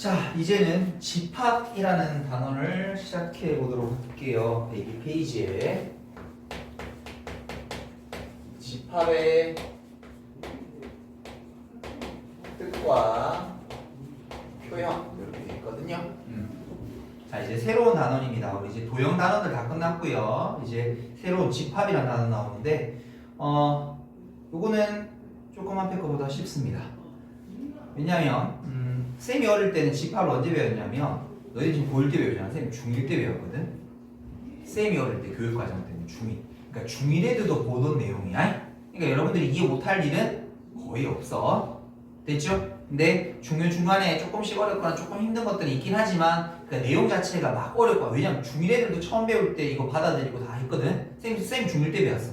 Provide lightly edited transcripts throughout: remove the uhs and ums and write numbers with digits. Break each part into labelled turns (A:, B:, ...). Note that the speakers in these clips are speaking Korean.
A: 자, 이제는 집합이라는 단어를 시작해 보도록 할게요. 이 페이지에 집합의 뜻과 표현 이렇게 되어 있거든요. 자, 이제 새로운 단원입니다. 우리 이제 도형 단원들 다 끝났고요. 이제 새로운 집합이라는 단어 나오는데 요거는 조금 앞에 거보다 쉽습니다. 왜냐면 쌤이 어릴 때는 집합을 언제 배웠냐면 너희들 지금 고1 때 배우잖아. 쌤이 중1 때 배웠거든. 쌤이 어릴 때 교육과정 때는 중2. 그러니까 중1 애들도 보던 내용이야. 그러니까 여러분들이 이해 못할 일은 거의 없어. 됐죠? 근데 중간에 조금씩 어렵거나 조금 힘든 것들이 있긴 하지만 그 내용 자체가 막 어렵고, 왜냐면 중1 애들도 처음 배울 때 이거 받아들이고 다 했거든. 쌤 중1 때 배웠어.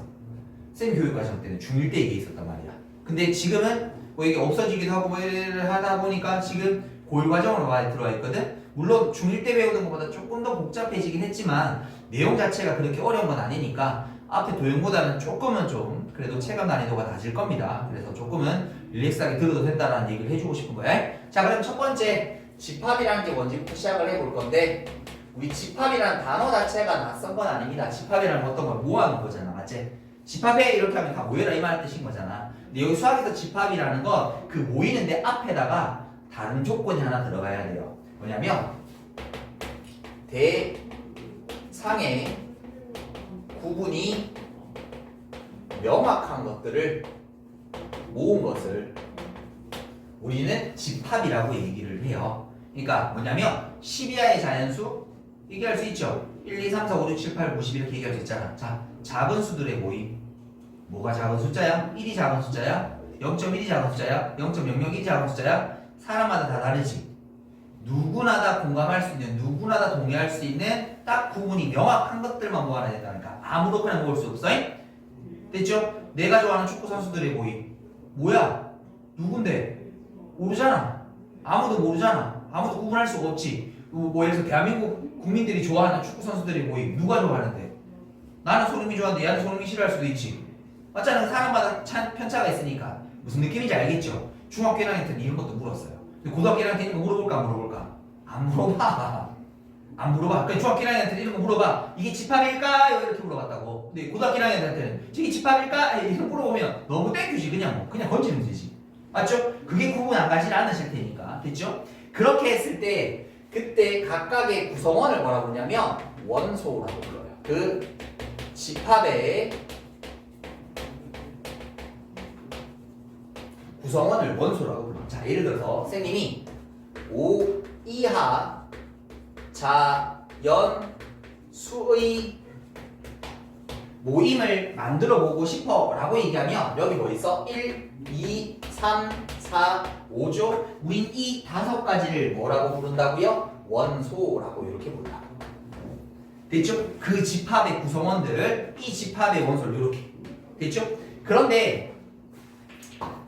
A: 쌤 교육과정 때는 중1 때 이게 있었단 말이야. 근데 지금은 뭐 이게 없어지기도 하고 뭐 이를 하다 보니까 지금 고1 과정으로 많이 들어와 있거든. 물론 중1 때 배우는 것보다 조금 더 복잡해지긴 했지만 내용 자체가 그렇게 어려운 건 아니니까 앞에 도형보다는 조금은 좀 그래도 체감 난이도가 낮을 겁니다. 그래서 조금은 릴렉스하게 들어도 된다는 얘기를 해주고 싶은 거야. 자, 그럼 첫 번째 집합이라는 게 뭔지부터 시작을 해볼 건데, 우리 집합이라는 단어 자체가 낯선 건 아닙니다. 집합이라는 건 어떤 걸 모아놓은 거잖아, 맞지? 집합해 이렇게 하면 다 모여라 이 말 뜻인 거잖아. 근데 여기 수학에서 집합이라는 건 그 모이는데 앞에다가 다른 조건이 하나 들어가야 돼요. 뭐냐면 대상의 구분이 명확한 것들을 모은 것을 우리는 집합이라고 얘기를 해요. 그러니까 뭐냐면 10이하의 자연수 얘기할 수 있죠. 1, 2, 3, 4, 5, 6, 7, 8, 9, 10 이렇게 얘기할 수 있잖아. 자, 작은 수들의 모임. 뭐가 작은 숫자야? 1이 작은 숫자야? 0.1이 작은 숫자야? 0.001이 작은 숫자야? 사람마다 다 다르지. 누구나 다 공감할 수 있는, 누구나 다 동의할 수 있는 딱 구분이 명확한 것들만 모아놔야 된다니까. 아무도 그냥 모을 수 없어. 됐죠? 내가 좋아하는 축구 선수들의 모임. 뭐야? 누군데? 모르잖아. 아무도 모르잖아. 아무도 구분할 수가 없지. 뭐 예를 들어서 대한민국 국민들이 좋아하는 축구 선수들의 모임. 누가 좋아하는데? 나는 손흥민이 좋아하는데 얘는 손흥민이 싫어할 수도 있지. 맞잖아. 사람마다 편차가 있으니까. 무슨 느낌인지 알겠죠? 중학교 1학년 때는 이런 것도 물었어요. 근데 고등학교 1학년 때는 물어볼까 안 물어볼까? 안 물어봐. 안 물어봐. 그러니까 중학교 1학년 때는 이런 거 물어봐. 이게 집합일까요? 이렇게 물어봤다고. 근데 고등학교 1학년 때는 저게 집합일까? 이렇게 물어보면 너무 땡큐지. 그냥 건지는 되지. 맞죠? 그게 구분 안 가지 않으실 테니까. 됐죠? 그렇게 했을 때 그때 각각의 구성원을 뭐라고 하냐면 원소라고 불러요. 그 집합의 구성원을 원소라고 불러요. 자, 예를 들어서 선생님이 5 이하 자연 수의 모임을 만들어 보고 싶어 라고 얘기하면 여기 뭐 있어? 1, 2, 3, 4, 5죠? 우린 이 5가지를 뭐라고 부른다고요? 원소라고 이렇게 부른다. 됐죠? 그 집합의 구성원들, 이 집합의 원소를 이렇게. 됐죠? 그런데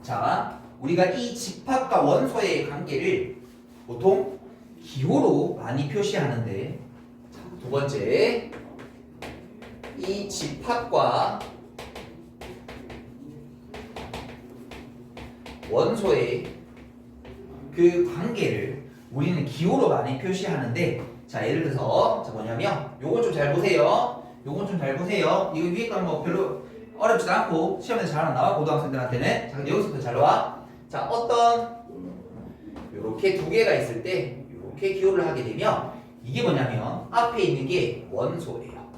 A: 자, 우리가 이 집합과 원소의 관계를 보통 기호로 많이 표시하는데, 두 번째, 이 집합과 원소의 그 관계를 우리는 기호로 많이 표시하는데, 자, 예를 들어서 자 뭐냐면 요건 좀 잘 보세요. 요건 좀 잘 보세요. 이거 위에 건 뭐 별로 어렵지도 않고 시험에서 잘 안 나와, 고등학생들한테는. 자, 근데 여기서부터 잘 나와. 자, 어떤 요렇게 두 개가 있을 때 요렇게 기호를 하게 되면 이게 뭐냐면 앞에 있는 게 원소예요.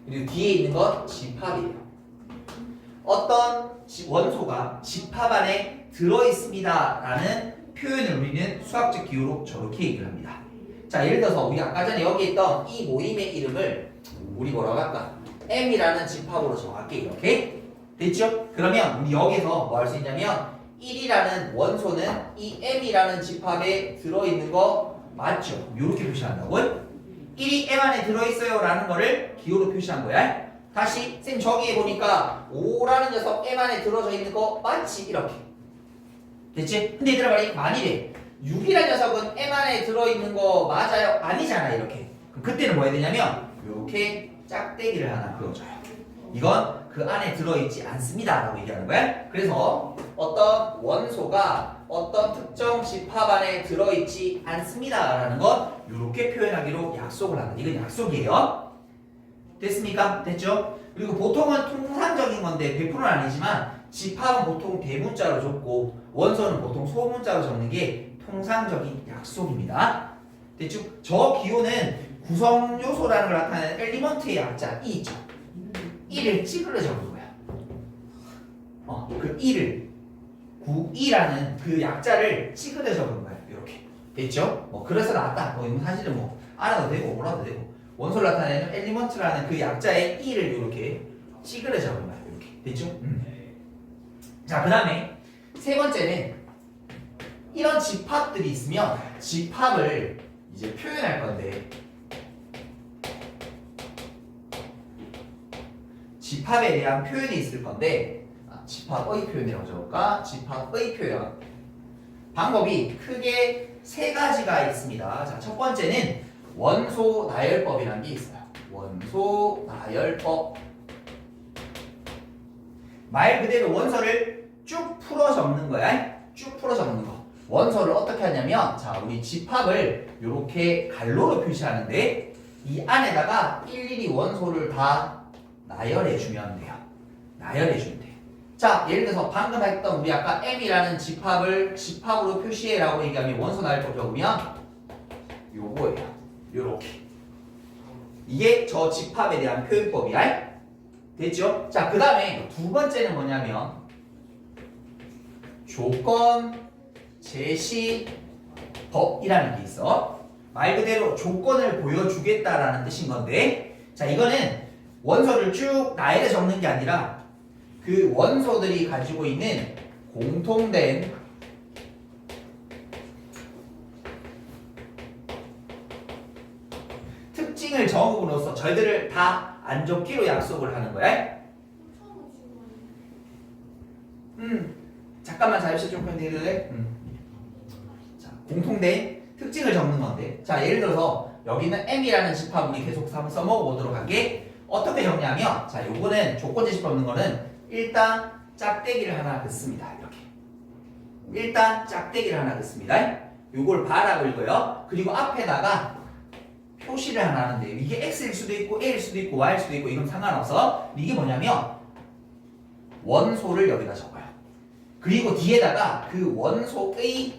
A: 그리고 뒤에 있는 건 집합이에요. 어떤 원소가 집합 안에 들어있습니다 라는 표현을 우리는 수학적 기호로 저렇게 얘기를 합니다. 자, 예를 들어서 우리 아까 전에 여기 있던 이 모임의 이름을 우리 뭐라고 할까? M이라는 집합으로 정할게. 이렇게 됐죠? 그러면 우리 여기서 뭐 할 수 있냐면 1이라는 원소는 이 M이라는 집합에 들어있는 거 맞죠? 이렇게 표시한다고. 1이 M 안에 들어있어요 라는 거를 기호로 표시한 거야. 다시 쌤 저기에 보니까 5라는 녀석 M 안에 들어져 있는 거 맞지? 이렇게 됐지? 근데 얘들아 말이 만일에 6이라는 녀석은 M 안에 들어있는 거 맞아요? 아니잖아. 이렇게. 그럼 그때는 뭐 해야 되냐면 이렇게 짝대기를 하나 그어줘요. 이건 그 안에 들어있지 않습니다 라고 얘기하는 거야. 그래서 어떤 원소가 어떤 특정 집합 안에 들어있지 않습니다라는 것 이렇게 표현하기로 약속을 하는 이건 약속이에요. 됐습니까? 됐죠? 그리고 보통은 통상적인 건데 100%는 아니지만 집합은 보통 대문자로 적고 원소는 보통 소문자로 적는 게 통상적인 약속입니다. 됐죠? 저 기호는 구성 요소라는 걸 나타내는 엘리먼트의 약자 E 있죠? E를 찌그러 적은 거야. 그 E를 9E라는 그 약자를 찌그러 적은 거야. 이렇게 됐죠? 그래서 나왔다. 이건 사실은 알아도 되고 몰라도 되고 원소를 나타내는 엘리먼트라는 그 약자의 E를 이렇게 찌그러 적은 거야. 이렇게 됐죠? 자, 그 다음에 세 번째는 이런 집합들이 있으면 집합을 이제 표현할 건데 집합에 대한 표현이 있을 건데 집합의 표현이라고 적을까? 집합의 표현 방법이 크게 세 가지가 있습니다. 자, 첫 번째는 원소 나열법이라는 게 있어요. 원소 나열법 말 그대로 원소를 쭉 풀어 적는 거야. 쭉 풀어 적는 거. 원소를 어떻게 하냐면 자, 우리 집합을 이렇게 갈로로 표시하는데 이 안에다가 일일이 원소를 다 나열해 주면 돼요. 나열해 주면 돼요. 자, 예를 들어서 방금 했던 우리 아까 M이라는 집합을 집합으로 표시해라고 얘기하면 원소 나열법 적으면 요거예요. 요렇게. 이게 저 집합에 대한 표현법이야. 됐죠? 자, 그 다음에 두 번째는 뭐냐면 조건 제시법이라는 게 있어. 말 그대로 조건을 보여주겠다라는 뜻인 건데 자, 이거는 원소를 쭉 나열해 적는 게 아니라 그 원소들이 가지고 있는 공통된 특징을 적음으로써 저희들을 다 안 적기로 약속을 하는 거야. 잠깐만 잠시 좀 해드릴래? 자, 공통된 특징을 적는 건데 자, 예를 들어서 여기는 M이라는 집합 우리 계속 한번 써먹어보도록 할게. 어떻게 적냐면 자, 요거는 조건 제시법 없는 거는 일단 짝대기를 하나 긋습니다. 이렇게 일단 짝대기를 하나 긋습니다. 요걸 바라고 읽어요. 그리고 앞에다가 표시를 하나 하는데 이게 X일 수도 있고 A일 수도 있고 Y일 수도 있고 이건 상관없어. 이게 뭐냐면 원소를 여기다 적어요. 그리고 뒤에다가 그 원소의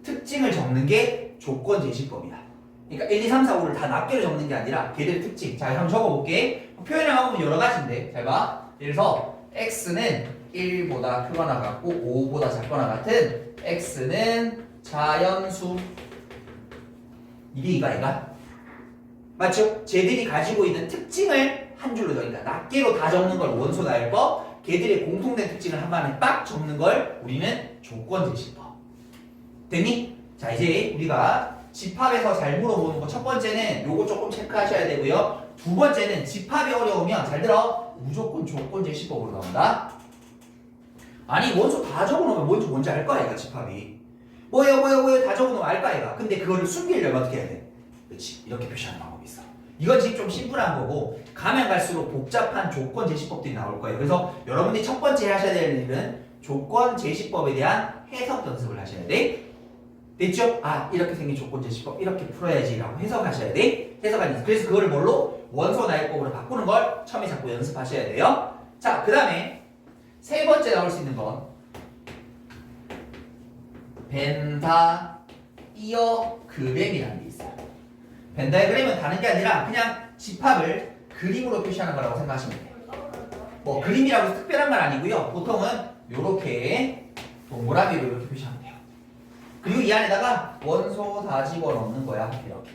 A: 특징을 적는 게 조건 제시법이야. 그러니까 1, 2, 3, 4, 5를 다 낱개로 적는 게 아니라 걔들 특징. 자, 한번 적어볼게. 표현을 하면 여러 가지인데 잘 봐. 예를 들어서 X는 1보다 크거나 같고 5보다 작거나 같은 X는 자연수. 이게 이가 맞죠? 쟤들이 가지고 있는 특징을 한 줄로 적으니까 낱개로 다 적는 걸 원소 나열법, 걔들의 공통된 특징을 한 번에 빡 적는 걸 우리는 조건 제시법. 됐니? 자, 이제 우리가 집합에서 잘 물어보는 거 첫 번째는 요거 조금 체크하셔야 되고요. 두 번째는 집합이 어려우면 잘 들어 무조건 조건 제시법으로 나온다. 아니 원소 다 적어놓으면 뭔지 알 거 아이가 집합이. 뭐예요 다 적어놓으면 알 거 아이가. 근데 그거를 숨기려면 어떻게 해야 돼? 그렇지, 이렇게 표시하는 방법이 있어. 이건 지금 좀 심플한 거고 가면 갈수록 복잡한 조건 제시법들이 나올 거예요. 그래서 여러분들이 첫 번째 하셔야 될 일은 조건 제시법에 대한 해석 연습을 하셔야 돼. 됐죠? 아, 이렇게 생긴 조건 제시법 이렇게 풀어야지 라고 해석하셔야 돼. 해석하는 연습. 그래서 그거를 뭘로? 원소 나열법으로 바꾸는 걸 처음에 자꾸 연습하셔야 돼요. 자, 그 다음에 세 번째 나올 수 있는 건 벤다이어그램이라는 게 있어요. 벤다이어그램은 다른 게 아니라 그냥 집합을 그림으로 표시하는 거라고 생각하시면 돼요. 뭐 그림이라고 특별한 건 아니고요. 보통은 이렇게 동그라미로 이렇게 표시하면 돼요. 그리고 이 안에다가 원소 다 집어넣는 거야. 이렇게.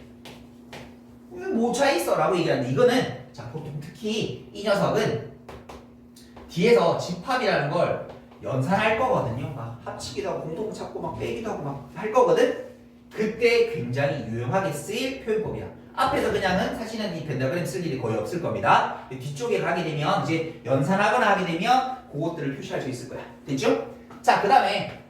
A: 뭐 차이 있어? 라고 얘기하는데 이거는 자, 보통 특히 이 녀석은 뒤에서 집합이라는 걸 연산할 거거든요. 막 합치기도 하고 공통 찾고 막 빼기도 하고 막 할 거거든. 그때 굉장히 유용하게 쓰일 표현법이야. 앞에서 그냥은 사실은 이 벤다그램 쓸 일이 거의 없을 겁니다. 뒤쪽에 가게 되면 이제 연산하거나 하게 되면 그것들을 표시할 수 있을 거야. 됐죠? 자, 그 다음에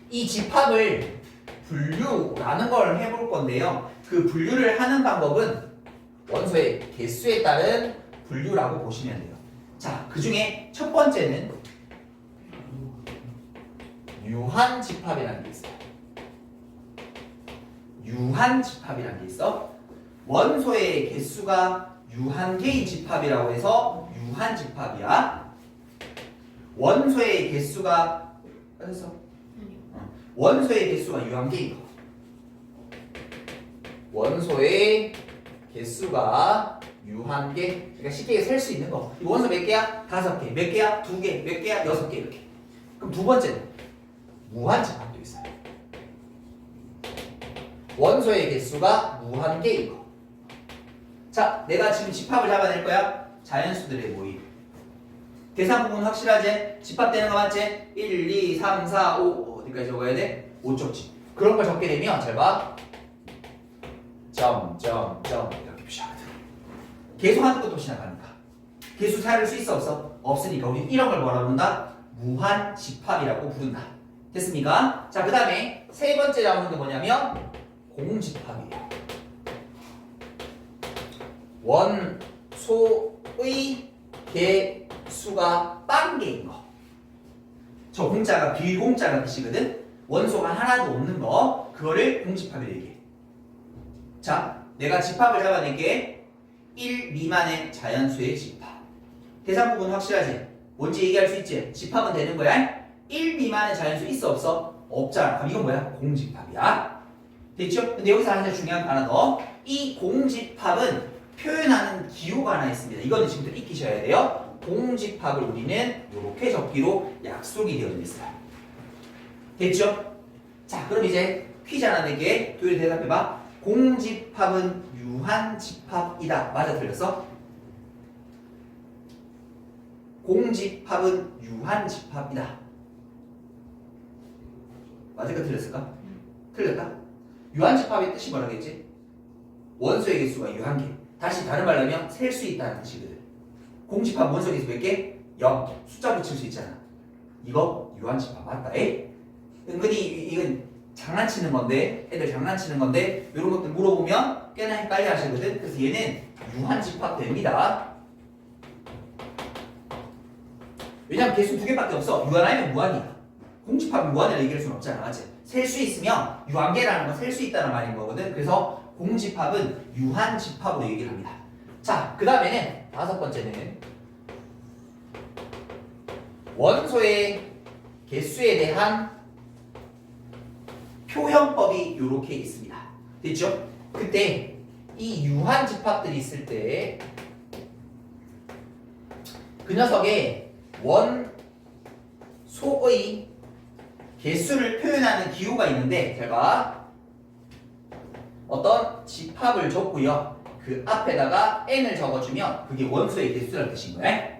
A: 이 집합을 분류라는 걸 해볼 건데요. 그 분류를 하는 방법은 원소의 개수에 따른 분류라고 보시면 돼요. 자, 그 중에 첫 번째는 유한집합이라는 게 있어요. 유한집합이라는 게 있어. 원소의 개수가 유한개의 집합이라고 해서 유한집합이야. 원소의 개수가 어딨어? 원소의 개수가 유한개인 거. 원소의 개수가 유한개. 그러니까 쉽게 셀 수 있는 거. 이 원소 몇 개야? 5개. 몇 개야? 2개. 몇 개야? 6개. 이렇게. 그럼 두 번째는 무한집합도 있어요. 원소의 개수가 무한개인 거. 자, 내가 지금 집합을 잡아낼 거야. 자연수들의 모임. 계산 부분 확실하지? 집합되는 거 맞지? 1, 2, 3, 4, 5 어디까지 적어야 돼? 5쪽지. 그런 걸 적게 되면 잘 봐. 점 이렇게 표시하거든. 계속하는 것도 시작합니다. 계수 사를 수 있어 없어? 없으니까 우리 이런 걸 뭐라 부른다? 무한집합이라고 부른다. 됐습니까? 자, 그 다음에 세 번째 나오는 게 뭐냐면 공집합이에요. 원소의 개수가 빵개인 거. 저 공자가 비공자라는 뜻이거든. 원소가 하나도 없는 거. 그거를 공집합이라고 얘기해. 자, 내가 집합을 잡아낼게. 1 미만의 자연수의 집합. 대상 부분 확실하지? 뭔지 얘기할 수 있지? 집합은 되는 거야. 1 미만의 자연수 있어 없어? 없잖아. 그럼 이건 뭐야? 공집합이야. 됐죠? 근데 여기서 하나 중요한 거 하나 더. 이 공집합은 표현하는 기호가 하나 있습니다. 이거는 지금부터 익히셔야 돼요. 공집합을 우리는 이렇게 적기로 약속이 되어 있어요. 됐죠? 자, 그럼 이제 퀴즈 하나 낼게. 도일이 대답해봐. 공집합은 유한집합이다. 맞아, 틀렸어? 공집합은 유한집합이다. 맞을까, 틀렸을까? 틀렸다? 유한집합의 뜻이 뭐라겠지? 원소의 개수가 유한개. 다시 다른 말로 하면 셀 수 있다는 뜻이거든. 공집합 원소 개수 몇 개? 0. 숫자 붙일 수 있잖아. 이거 유한집합 맞다. 에? 은근히 이건 장난치는 건데, 애들 장난치는 건데 이런 것들 물어보면 꽤나 헷갈려 하시거든. 그래서 얘는 유한집합 됩니다. 왜냐면 개수 2개밖에 없어. 유한하면 무한이야. 공집합이 무한이라 얘기할 수는 없잖아. 맞지? 셀 수 있으면 유한계라는 건 셀 수 있다는 말인 거거든. 그래서 공집합은 유한집합으로 얘기를 합니다. 자, 그 다음에는 5번째는 원소의 개수에 대한 표현법이 이렇게 있습니다. 됐죠? 그때 이 유한집합들이 있을 때 그 녀석의 원소의 개수를 표현하는 기호가 있는데 잘 봐. 어떤 집합을 줬고요. 그 앞에다가 n을 적어주면 그게 원소의 개수라는 뜻인 거야.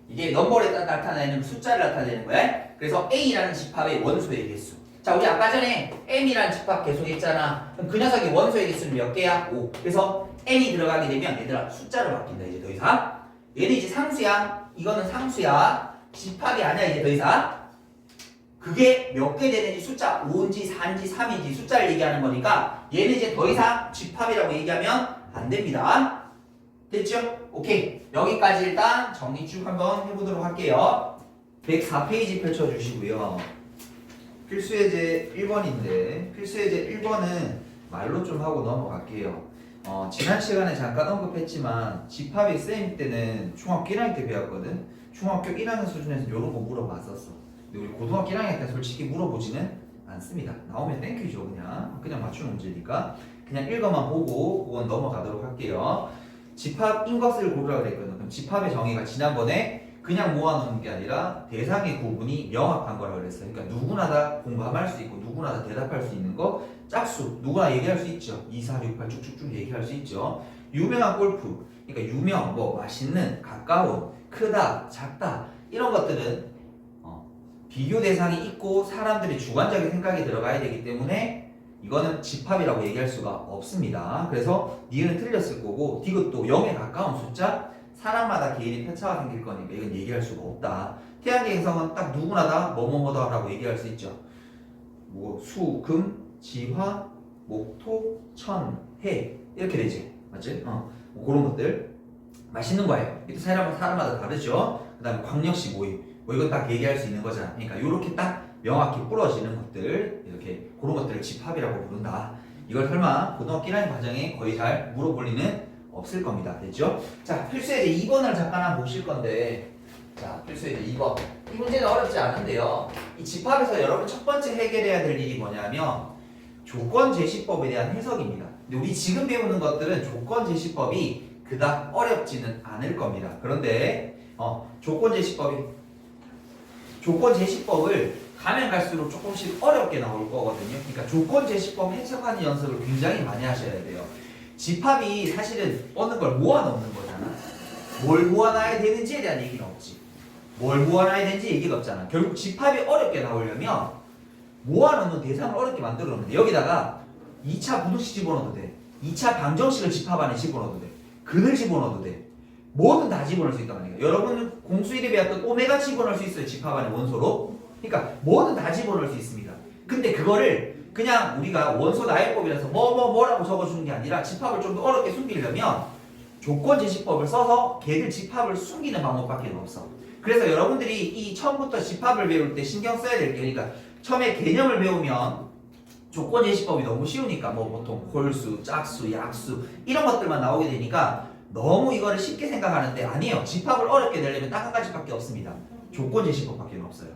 A: 이게 넘버를 나타내는 숫자를 나타내는 거야. 그래서 a라는 집합의 원소의 개수. 자, 우리 아까 전에 m이라는 집합 계속 했잖아. 그럼 그 녀석의 원소의 개수는 몇 개야? 5. 그래서 n이 들어가게 되면 얘들아 숫자로 바뀐다. 이제 더 이상. 얘는 이제 상수야. 이거는 상수야. 집합이 아니야. 이제 더 이상. 그게 몇 개 되는지 숫자 5인지 4인지 3인지 숫자를 얘기하는 거니까 얘는 이제 더 이상 집합이라고 얘기하면 안 됩니다. 됐죠? 오케이. 여기까지 일단 정리 쭉 한번 해보도록 할게요. 104페이지 펼쳐주시고요. 필수예제 1번인데 필수예제 1번은 말로 좀 하고 넘어갈게요. 지난 시간에 잠깐 언급했지만 집합이 쌤 때는 중학교 1학년 때 배웠거든. 중학교 1학년 수준에서 이런 거 물어봤었어. 근데 우리 고등학교 1학년 때 솔직히 물어보지는 않습니다. 나오면 땡큐죠. 그냥 맞추는 문제니까 그냥 읽어만 보고 그건 넘어가도록 할게요. 집합인 것을 고르라 그랬거든. 그럼 집합의 정의가 지난번에 그냥 모아놓는 게 아니라 대상의 구분이 명확한 거라고 그랬어요. 그러니까 누구나 다 공감할 수 있고 누구나 다 대답할 수 있는 거 짝수 누구나 얘기할 수 있죠. 2, 4, 6, 8 쭉쭉쭉 얘기할 수 있죠. 유명한 골프 그러니까 유명, 뭐 맛있는, 가까운, 크다, 작다 이런 것들은 비교 대상이 있고 사람들이 주관적인 생각이 들어가야 되기 때문에 이거는 집합이라고 얘기할 수가 없습니다. 그래서 니은 틀렸을 거고 디귿도 0에 가까운 숫자 사람마다 개인의 편차가 생길 거니까 이건 얘기할 수가 없다. 태양계 행성은 딱 누구나 다 뭐뭐뭐다라고 얘기할 수 있죠. 뭐 수, 금, 지화, 목, 토, 천, 해 이렇게 되지. 맞지? 뭐 그런 것들 맛있는 거예요. 이것도 사람마다 다르죠. 그 다음에 광역시 모임 뭐 이거 딱 얘기할 수 있는 거잖아. 그러니까 이렇게 딱 명확히 부러지는 것들, 이렇게 그런 것들을 집합이라고 부른다. 이걸 설마 고등학교 1학년 과정에 거의 잘 물어볼 리는 없을 겁니다. 됐죠? 자, 필수에 이제 2번을 잠깐 한번 보실 건데, 자, 필수에 이제 2번. 이 문제는 어렵지 않은데요. 이 집합에서 여러분 첫 번째 해결해야 될 일이 뭐냐면 조건 제시법에 대한 해석입니다. 근데 우리 지금 배우는 것들은 조건 제시법이 그닥 어렵지는 않을 겁니다. 그런데 조건 제시법을 가면 갈수록 조금씩 어렵게 나올 거거든요. 그러니까 조건 제시법 해석하는 연습을 굉장히 많이 하셔야 돼요. 집합이 사실은 어느 걸 모아놓는 거잖아. 뭘 모아놔야 되는지에 대한 얘기는 없지. 뭘 모아놔야 되는지 얘기가 없잖아. 결국 집합이 어렵게 나오려면 모아놓는 대상을 어렵게 만들어 놓으면 돼. 여기다가 2차 부등식 집어넣어도 돼. 2차 방정식을 집합 안에 집어넣어도 돼. 근을 집어넣어도 돼. 뭐든 다 집어넣을 수 있단 말이에요. 여러분은 공수 1에 배웠던 오메가 집어넣을 수 있어요. 집합 안에 원소로. 그러니까 뭐든 다 집어넣을 수 있습니다. 근데 그거를 그냥 우리가 원소 나열법이라서 뭐라고 적어주는 게 아니라 집합을 좀 더 어렵게 숨기려면 조건 제시법을 써서 걔들 집합을 숨기는 방법밖에 없어. 그래서 여러분들이 이 처음부터 집합을 배울 때 신경 써야 될 게, 그러니까 처음에 개념을 배우면 조건 제시법이 너무 쉬우니까 뭐 보통 홀수, 짝수, 약수 이런 것들만 나오게 되니까 너무 이거를 쉽게 생각하는데 아니에요. 집합을 어렵게 내려면 딱 한 가지밖에 없습니다. 조건 제시법밖에 없어요.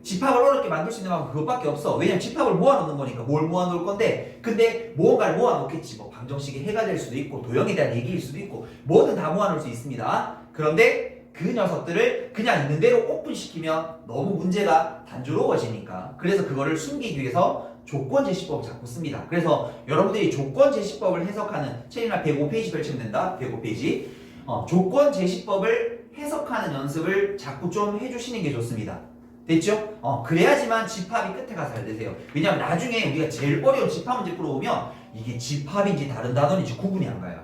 A: 집합을 어렵게 만들 수 있는 방법은 그것밖에 없어. 왜냐면 집합을 모아놓는 거니까. 뭘 모아놓을 건데, 근데 무언가를 모아놓겠지. 뭐 방정식이 해가 될 수도 있고 도형에 대한 얘기일 수도 있고 뭐든 다 모아놓을 수 있습니다. 그런데 그 녀석들을 그냥 있는 대로 오픈시키면 너무 문제가 단조로워지니까, 그래서 그거를 숨기기 위해서 조건 제시법을 자꾸 씁니다. 그래서 여러분들이 조건 제시법을 해석하는 책이나 105페이지 펼치면 된다. 105페이지. 조건 제시법을 해석하는 연습을 자꾸 좀 해주시는 게 좋습니다. 됐죠? 그래야지만 집합이 끝에가 잘 되세요. 왜냐면 나중에 우리가 제일 어려운 집합 문제 풀어오면 이게 집합인지 다른 단원인지 구분이 안 가요.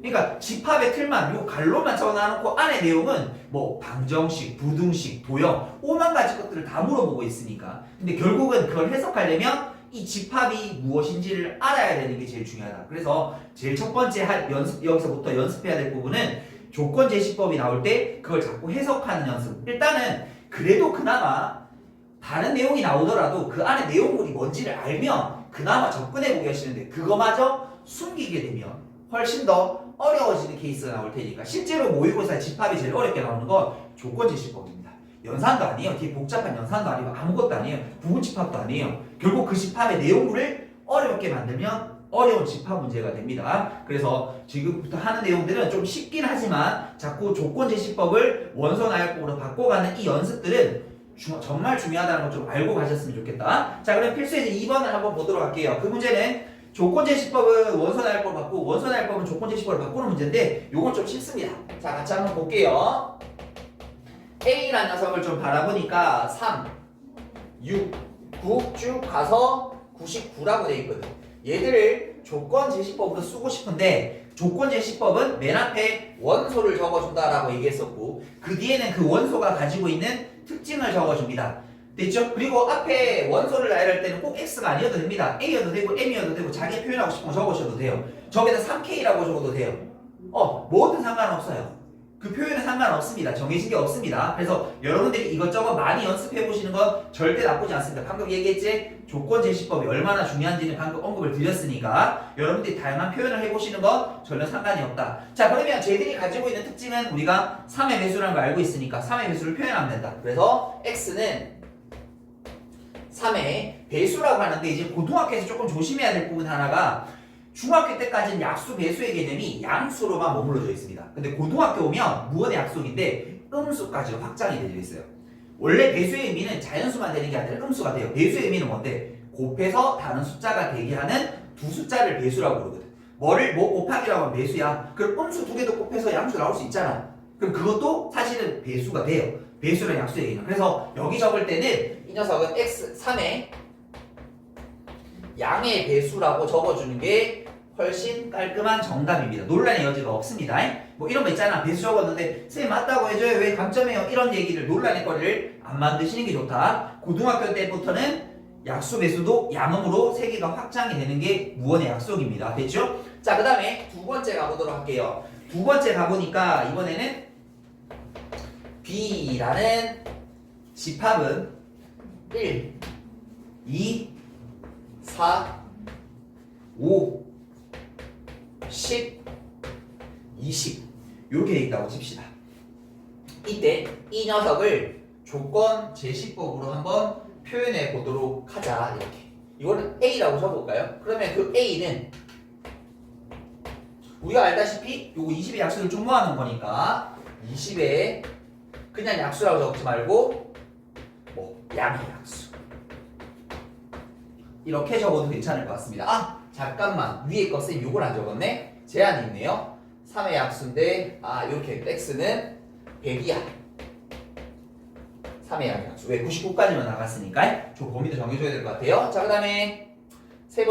A: 그러니까 집합의 틀만 요 갈로만 적어놔놓고 안에 내용은 뭐 방정식, 부등식, 도형 5만 가지 것들을 다 물어보고 있으니까. 근데 결국은 그걸 해석하려면 이 집합이 무엇인지를 알아야 되는 게 제일 중요하다. 그래서 제일 첫 번째 여기서부터 연습해야 될 부분은 조건 제시법이 나올 때 그걸 자꾸 해석하는 연습. 일단은 그래도 그나마 다른 내용이 나오더라도 그 안에 내용물이 뭔지를 알면 그나마 접근해보기 하시는데, 그거마저 숨기게 되면 훨씬 더 어려워지는 케이스가 나올 테니까. 실제로 모의고사 집합이 제일 어렵게 나오는 건 조건 제시법입니다. 연산도 아니에요. 되게 복잡한 연산도 아니고 아무것도 아니에요. 부분 집합도 아니에요. 결국 그 집합의 내용물을 어렵게 만들면 어려운 집합 문제가 됩니다. 그래서 지금부터 하는 내용들은 좀 쉽긴 하지만 자꾸 조건 제시법을 원소 나열법으로 바꿔가는 이 연습들은 정말 중요하다는 걸 좀 알고 가셨으면 좋겠다. 자, 그럼 필수에서 2번을 한번 보도록 할게요. 그 문제는 조건 제시법은 원소 나열법을 바꾸고 원소 나열법은 조건 제시법을 바꾸는 문제인데 요건 좀 쉽습니다. 자, 같이 한번 볼게요. A라는 녀석을 좀 바라보니까 3, 6, 9 쭉 가서 99라고 돼 있거든. 얘들을 조건 제시법으로 쓰고 싶은데 조건 제시법은 맨 앞에 원소를 적어준다라고 얘기했었고 그 뒤에는 그 원소가 가지고 있는 특징을 적어줍니다. 됐죠? 그리고 앞에 원소를 나열할 때는 꼭 X가 아니어도 됩니다. A여도 되고 M이어도 되고 자기 표현하고 싶은 거 적으셔도 돼요. 저기다 3K라고 적어도 돼요. 뭐든 상관없어요. 그 표현은 상관없습니다. 정해진 게 없습니다. 그래서 여러분들이 이것저것 많이 연습해 보시는 건 절대 나쁘지 않습니다. 방금 얘기했지? 조건 제시법이 얼마나 중요한지는 방금 언급을 드렸으니까 여러분들이 다양한 표현을 해보시는 건 전혀 상관이 없다. 자, 그러면 쟤들이 가지고 있는 특징은 우리가 3의 배수라는 걸 알고 있으니까 3의 배수를 표현하면 된다. 그래서 X는 3의 배수라고 하는데 이제 고등학교에서 조금 조심해야 될 부분 하나가 중학교 때까지는 약수, 배수의 개념이 양수로만 머물러져 있습니다. 근데 고등학교 오면 무언의 약속인데 음수까지로 확장이 되어 있어요. 원래 배수의 의미는 자연수만 되는 게 아니라 음수가 돼요. 배수의 의미는 뭔데? 곱해서 다른 숫자가 되게 하는 두 숫자를 배수라고 그러거든. 뭐 곱하기라고 하면 배수야. 그럼 음수 두 개도 곱해서 양수 나올 수 있잖아. 그럼 그것도 사실은 배수가 돼요. 배수랑 약수의 개념. 그래서 여기 적을 때는 이 녀석은 x 3의 양의 배수라고 적어주는 게 훨씬 깔끔한 정답입니다. 논란의 여지가 없습니다. 뭐 이런 거 있잖아. 배수 적었는데 쌤 맞다고 해줘요. 왜 감점해요? 이런 얘기를 논란의 거리를 안 만드시는 게 좋다. 고등학교 때부터는 약수 배수도 양음으로 세 개가 확장이 되는 게 무언의 약속입니다. 됐죠? 자, 그 다음에 두 번째 가보도록 할게요. 두 번째 가보니까 이번에는 B라는 집합은 1, 2, 4, 5, 10, 20 이렇게 돼 있다고 칩시다. 이때 이 녀석을 조건 제시법으로 한번 표현해 보도록 하자. 이렇게 이거는 A라고 적어볼까요? 그러면 그 A는 우리가 알다시피 요거 20의 약수를 좀 모아놓은 거니까 20의 그냥 약수라고 적지 말고 뭐 양의 약수 이렇게 적어도 괜찮을 것 같습니다. 아 잠깐만 위에 거 쌤 요걸 안 적었네. 제한이 있네요. 3의 약수인데 이렇게 x는 100이야. 3의 약수 왜 99까지만 나갔으니까 저 범위도 정해줘야 될 것 같아요. 자 그 다음에 세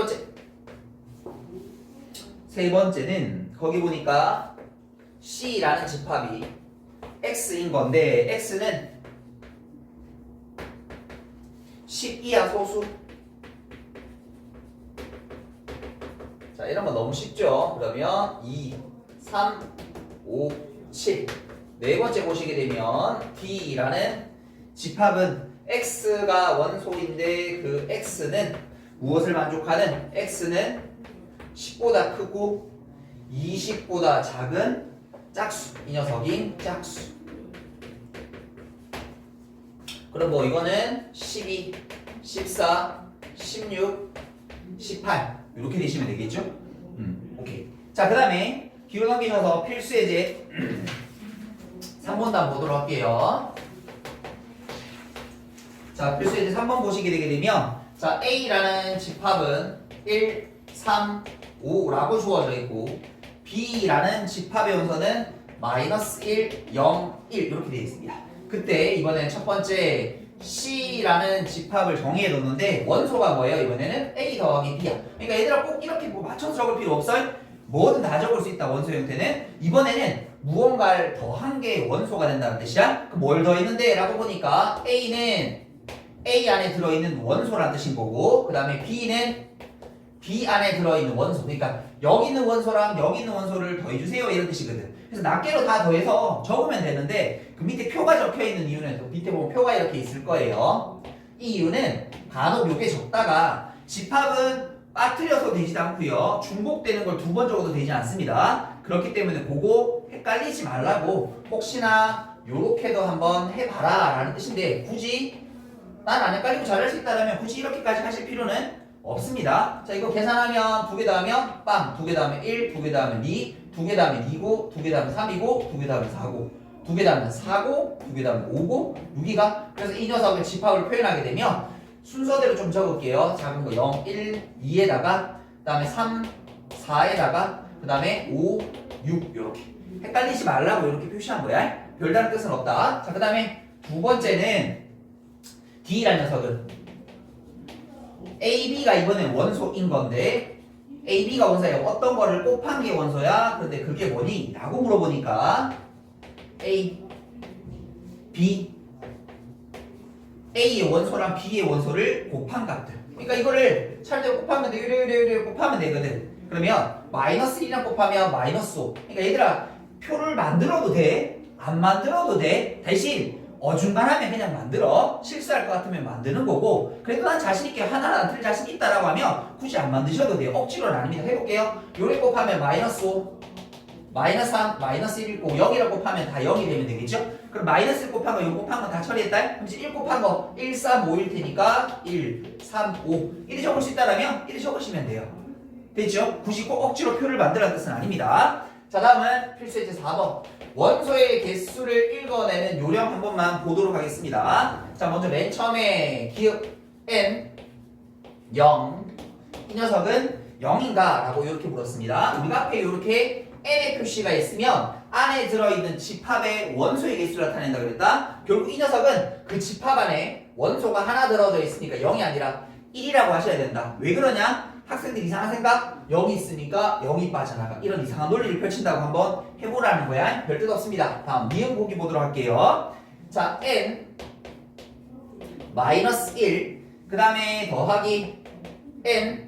A: 번째는 거기 보니까 C라는 집합이 X인 건데 X는 10이야 소수. 자 이런 거 너무 쉽죠. 그러면 2, 3, 5, 7 네 번째 보시게 되면 D라는 집합은 X가 원소인데 그 X는 무엇을 만족하는? X는 10보다 크고 20보다 작은 짝수 이 녀석인 짝수. 그럼 뭐 이거는 12, 14, 16, 18 이렇게 되시면 되겠죠? 오케이. 자 그 다음에 뒤로 넘기셔서 필수 예제 3번 답 보도록 할게요. 자 필수 예제 3번 보시게 되게 되면 자 A라는 집합은 1, 3, 5라고 주어져 있고 B라는 집합의 원소는 -1, 0, 1 이렇게 되어 있습니다. 그때 이번엔 첫 번째 C라는 집합을 정의해 놓는데 원소가 뭐예요? 이번에는 A 더하기 B야. 그러니까 얘들아 꼭 이렇게 뭐 맞춰서 적을 필요 없어요. 뭐든 다 적을 수 있다. 원소 형태는 이번에는 무언가를 더한 게 원소가 된다는 뜻이야. 뭘 더했는데? 라고 보니까 A는 A 안에 들어있는 원소라는 뜻인 거고 그 다음에 B는 B 안에 들어있는 원소. 그러니까 여기 있는 원소랑 여기 있는 원소를 더해주세요 이런 뜻이거든. 그래서 낱개로 다 더해서 적으면 되는데 그 밑에 표가 적혀있는 이유는 밑에 보면 표가 이렇게 있을 거예요. 이 이유는 간혹 요게 적다가 집합은 빠뜨려서 되지도 않고요. 중복되는 걸 두 번 적어도 되지 않습니다. 그렇기 때문에 그거 헷갈리지 말라고 혹시나 요렇게도 한번 해봐라 라는 뜻인데 굳이 난 안 헷갈리고 잘할 수 있다면 굳이 이렇게까지 하실 필요는 없습니다. 자 이거 계산하면 2개 더하면 빵 2개 더하면 1, 2개 더하면 2, 2개 더하면 2고 2개 더하면 3이고 2개 더하면 4고 2개 더하면 4고 2개 더하면 5고 6이가 그래서 이 녀석을 집합으로 표현하게 되면 순서대로 좀 적을게요. 작은 거 0, 1, 2에다가 그 다음에 3, 4에다가 그 다음에 5, 6 이렇게 헷갈리지 말라고 이렇게 표시한 거야. 별다른 뜻은 없다. 자 그 다음에 두 번째는 D라는 녀석은 AB가 이번에 원소인 건데 AB가 원소야. 어떤 거를 곱한 게 원소야? 그런데 그게 뭐니? 라고 물어보니까 A, B A의 원소랑 B의 원소를 곱한 값들. 그러니까 이거를 차례대로 곱하면 돼. 이래 곱하면 되거든. 그러면 -1이랑 곱하면 -5. 그러니까 얘들아 표를 만들어도 돼. 안 만들어도 돼. 대신 어중간하면 그냥 만들어. 실수할 것 같으면 만드는 거고 그래도 난 자신있게 하나하나 틀 자신 있다라고 하면 굳이 안 만드셔도 돼요. 억지로는 아닙니다. 해볼게요. 요래 곱하면 -5 -3, -1 있고 0이라고 곱하면 다 0이 되면 되겠죠? 그럼 -1 곱한 거, 0 곱한 거 다 처리했다? 그럼 이제 1 곱한 거 1, 3, 5일 테니까 1, 3, 5 이리 적을 수 있다라면 이리 적으시면 돼요. 됐죠? 굳이 꼭 억지로 표를 만들라는 뜻은 아닙니다. 자 다음은 필수예제 4번 원소의 개수를 읽어내는 요령 한 번만 보도록 하겠습니다. 자 먼저 맨 처음에 기억 n 0 이 녀석은 0인가? 라고 이렇게 물었습니다. 우리가 앞에 이렇게 n의 표시가 있으면 안에 들어있는 집합의 원소의 개수를 나타낸다 그랬다. 결국 이 녀석은 그 집합 안에 원소가 하나 들어져 있으니까 0이 아니라 1이라고 하셔야 된다. 왜 그러냐? 학생들 이상한 생각? 0이 있으니까 0이 빠져나가. 이런 이상한 논리를 펼친다고 한번 해보라는 거야. 별 뜻 없습니다. 다음 미음 보기 보도록 할게요. 자 n -1 그 다음에 더하기 n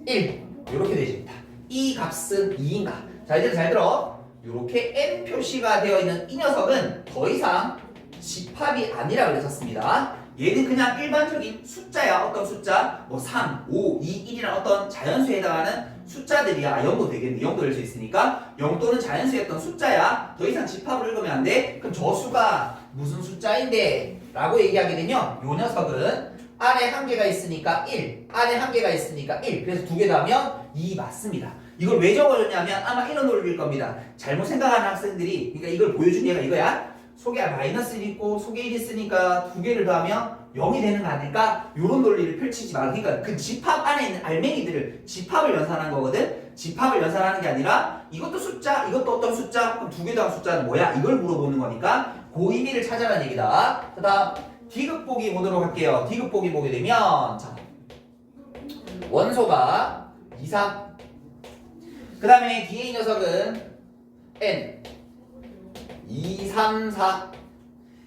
A: 1 이렇게 되십니다. 이 값은 2인가? 자 이제 잘 들어. 이렇게 n 표시가 되어 있는 이 녀석은 더 이상 집합이 아니라 그랬었습니다. 얘는 그냥 일반적인 숫자야. 어떤 숫자? 뭐 3, 5, 2, 1이라는 어떤 자연수에 해당하는 숫자들이야. 0도 되겠네. 0도 될 수 있으니까 0 또는 자연수의 어떤 숫자야. 더 이상 집합을 읽으면 안 돼. 그럼 저 수가 무슨 숫자인데? 라고 얘기하게 되면 요 녀석은 안에 한 개가 있으니까 1, 안에 한 개가 있으니까 1. 그래서 두 개 더하면 2 맞습니다. 이걸 왜 적어줬냐면 아마 이런 논리일 겁니다. 잘못 생각하는 학생들이, 그러니까 이걸 보여준 얘가 이거야. 속에 마이너스 1 있고 속에 1 있으니까 두 개를 더하면 0이 되는 거 아닐까? 이런 논리를 펼치지 말고, 그러니까 그 집합 안에 있는 알맹이들을 집합을 연산한 거거든. 집합을 연산하는 게 아니라 이것도 숫자, 이것도 어떤 숫자, 그럼 두 개 더한 숫자는 뭐야? 이걸 물어보는 거니까 그 의미를 찾아라는 얘기다. 그다음 디귿 보기 보도록 할게요. 디귿 보기 보게 되면 자, 원소가 2, 3. 그 다음에 뒤에 이 녀석은 n 2, 3, 4.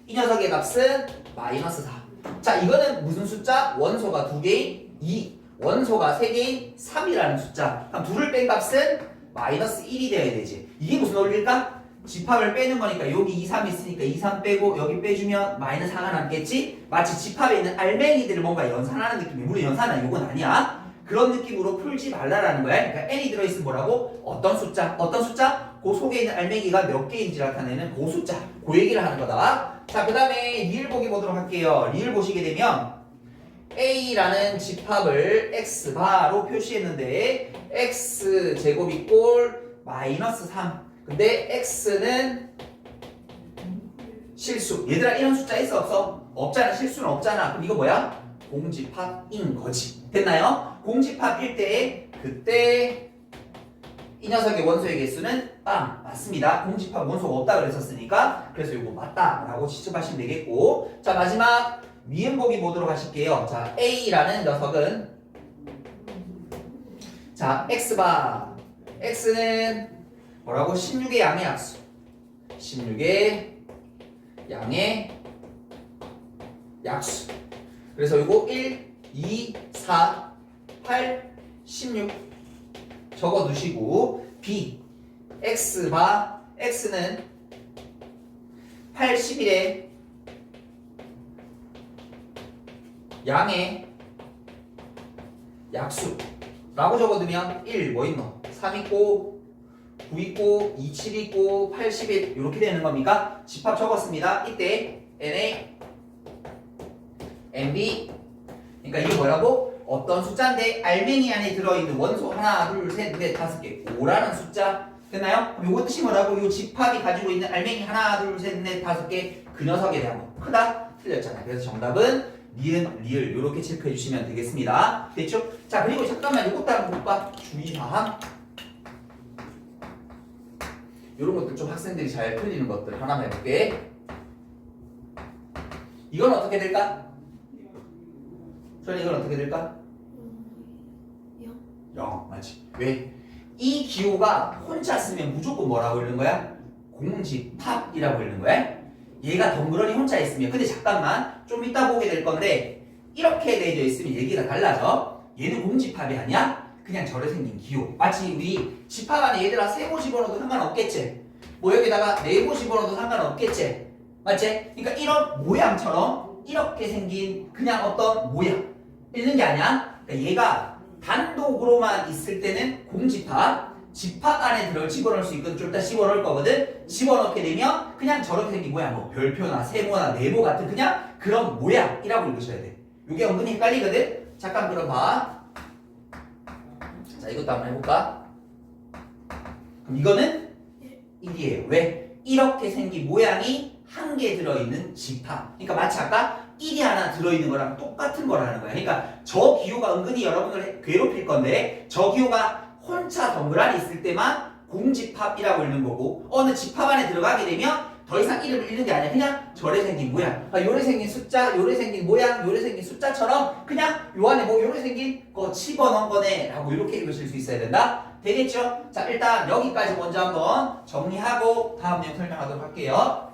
A: 이 녀석의 값은 마이너스 4. 자, 이거는 무슨 숫자? 원소가 2개인 2, 원소가 3개인 3이라는 숫자. 그럼 2를 뺀 값은 마이너스 1이 되어야 되지. 이게 무슨 논리일까? 집합을 빼는 거니까 여기 2, 3 있으니까 2, 3 빼고 여기 빼주면 마이너스 4가 남겠지? 마치 집합에 있는 알맹이들을 뭔가 연산하는 느낌이야. 물론 연산은 이건 아니야. 그런 느낌으로 풀지 말라라는 거야. 그러니까 n이 들어있으면 뭐라고? 어떤 숫자? 어떤 숫자? 그 속에 있는 알맹이가 몇 개인지 나타내는 그 숫자. 그 얘기를 하는 거다. 자, 그 다음에 리을 보기 보도록 할게요. 리을 보시게 되면 A라는 집합을 X바로 표시했는데 X제곱이 꼴 마이너스 3. 근데 X는 실수. 얘들아 이런 숫자 있어 없어? 없잖아. 실수는 없잖아. 그럼 이거 뭐야? 공집합인 거지. 됐나요? 공집합일 때 그때 이 녀석의 원소의 개수는 빵 맞습니다. 공집합 원소가 없다 그랬었으니까 그래서 이거 맞다라고 지적하시면 되겠고, 자 마지막 미음 보기 보도록 하실게요. 자 A라는 녀석은 자 X바 X는 뭐라고? 16의 양의 약수. 16의 양의 약수. 그래서 이거 1, 2, 4, 8, 16 적어두시고, B X바 X는 81의 양의 약수라고 적어두면 1 뭐 있노? 3 있고 9 있고 27 있고 81 이렇게 되는 겁니까? 집합 적었습니다. 이때 NA NB, 그러니까 이게 뭐라고? 어떤 숫자인데 알맹이 안에 들어있는 원소 하나, 둘, 셋, 넷, 다섯 개 5라는 숫자. 됐나요? 그럼 이거 뜻이 뭐라고? 이 집합이 가지고 있는 알맹이 하나, 둘, 셋, 넷, 다섯 개 그 녀석에 대한 거. 크다? 틀렸잖아요. 그래서 정답은 니은, 리을 이렇게 체크해 주시면 되겠습니다. 됐죠? 자, 그리고 잠깐만 이것도 한번 볼까? 주의사항. 이런 것들 좀 학생들이 잘 틀리는 것들 하나만 해볼게. 이건 어떻게 될까? 저는 이건 어떻게 될까? 0 맞지? 왜? 이 기호가 혼자 쓰면 무조건 뭐라고 읽는 거야? 공집합이라고 읽는 거야? 얘가 덩그러니 혼자 있으면. 근데 잠깐만 좀 이따 보게 될 건데 이렇게 되어져 있으면 얘기가 달라져. 얘는 공집합이 아니야? 그냥 저래 생긴 기호. 마치 우리 집합 안에 얘들아 세모 집어넣어도 상관없겠지? 뭐 여기다가 네모 집어넣어도 상관없겠지? 맞지? 그러니까 이런 모양처럼 이렇게 생긴 그냥 어떤 모양 읽는 게 아니야. 그러니까 얘가 단독으로만 있을 때는 공집합, 집합 안에 집어넣을 수 있거든. 좀 이따 집어넣을 거거든. 집어넣게 되면 그냥 저렇게 생긴 모양, 뭐 별표나 세모나 네모 같은 그냥 그런 모양이라고 읽으셔야 돼. 이게 은근히 헷갈리거든. 잠깐 그럼 봐. 자, 이것도 한번 해볼까? 그럼 이거는 1이에요. 왜? 이렇게 생긴 모양이 한 개 들어있는 집합. 그러니까 마치 아까 1이 하나 들어있는 거랑 똑같은 거라는 거야. 그러니까 저 기호가 은근히 여러분을 괴롭힐 건데 저 기호가 혼자 덩그러니 있을 때만 공집합이라고 읽는 거고, 어느 집합 안에 들어가게 되면 더 이상 이름을 읽는 게 아니라 그냥 저래 생긴 모양, 요래 생긴 숫자, 요래 생긴 모양, 요래 생긴 숫자처럼 그냥 요 안에 뭐 요래 생긴 거 집어넣은 거네 라고 이렇게 읽으실 수 있어야 된다. 되겠죠? 자, 일단 여기까지 먼저 한번 정리하고 다음 내용 설명하도록 할게요.